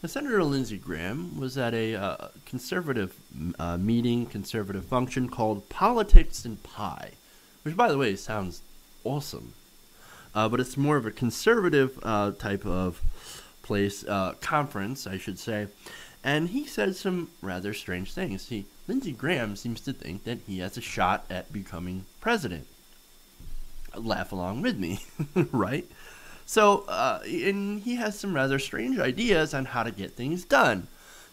Senator Lindsey Graham was at a conservative conservative function called Politics and Pie, which, by the way, sounds awesome. But it's more of a conservative type of place, conference, I should say. And he said some rather strange things. Lindsey Graham seems to think that he has a shot at becoming president. Laugh along with me, right? So, and he has some rather strange ideas on how to get things done.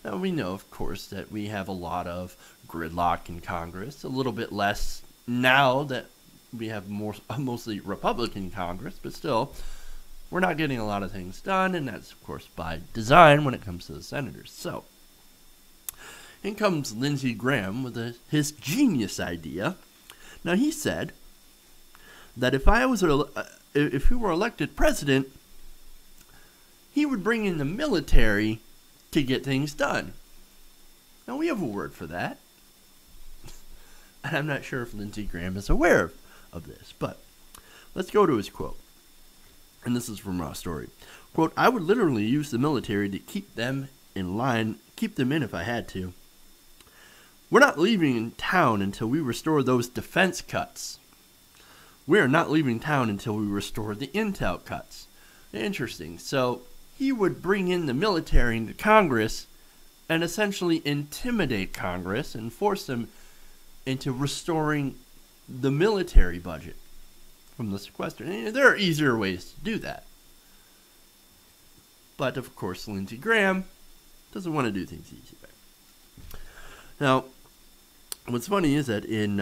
Now, we know, of course, that we have a lot of gridlock in Congress, a little bit less now that we have mostly Republican Congress, but still, we're not getting a lot of things done, and that's, of course, by design when it comes to the senators. So, in comes Lindsey Graham with his genius idea. Now, he said that if he were elected president, he would bring in the military to get things done. Now, we have a word for that. And I'm not sure if Lindsey Graham is aware of this, but let's go to his quote. And this is from Raw Story. Quote, "I would literally use the military to keep them in line, keep them in if I had to. We're not leaving town until we restore those defense cuts. We are not leaving town until we restore the intel cuts." Interesting. So he would bring in the military into Congress and essentially intimidate Congress and force them into restoring the military budget from the sequester. And there are easier ways to do that. But, of course, Lindsey Graham doesn't want to do things easy. Now, what's funny is that in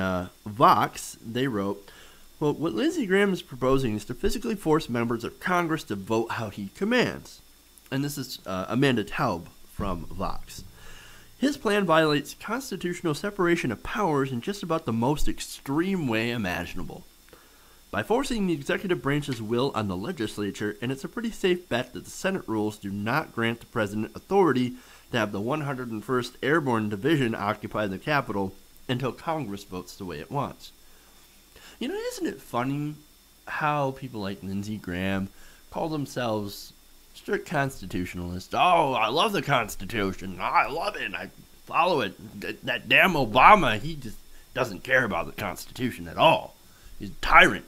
Vox, they wrote, well, what Lindsey Graham is proposing is to physically force members of Congress to vote how he commands. And this is Amanda Taub from Vox. His plan violates constitutional separation of powers in just about the most extreme way imaginable. By forcing the executive branch's will on the legislature, and it's a pretty safe bet that the Senate rules do not grant the president authority to have the 101st Airborne Division occupy the Capitol until Congress votes the way it wants. You know, isn't it funny how people like Lindsey Graham call themselves strict constitutionalists? Oh, I love the Constitution. I love it. I follow it. That damn Obama, he just doesn't care about the Constitution at all. He's a tyrant.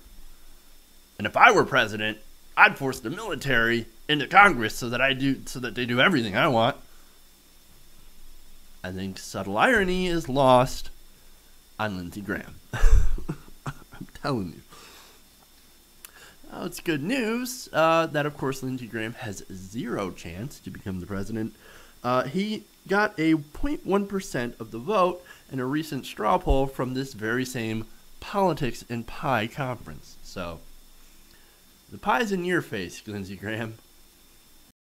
And if I were president, I'd force the military into Congress so that they do everything I want. I think subtle irony is lost on Lindsey Graham. I'm telling you. Now, it's good news that, of course, Lindsey Graham has zero chance to become the president. He got a 0.1% of the vote in a recent straw poll from this very same Politics and Pie conference. So, the pie's in your face, Lindsey Graham.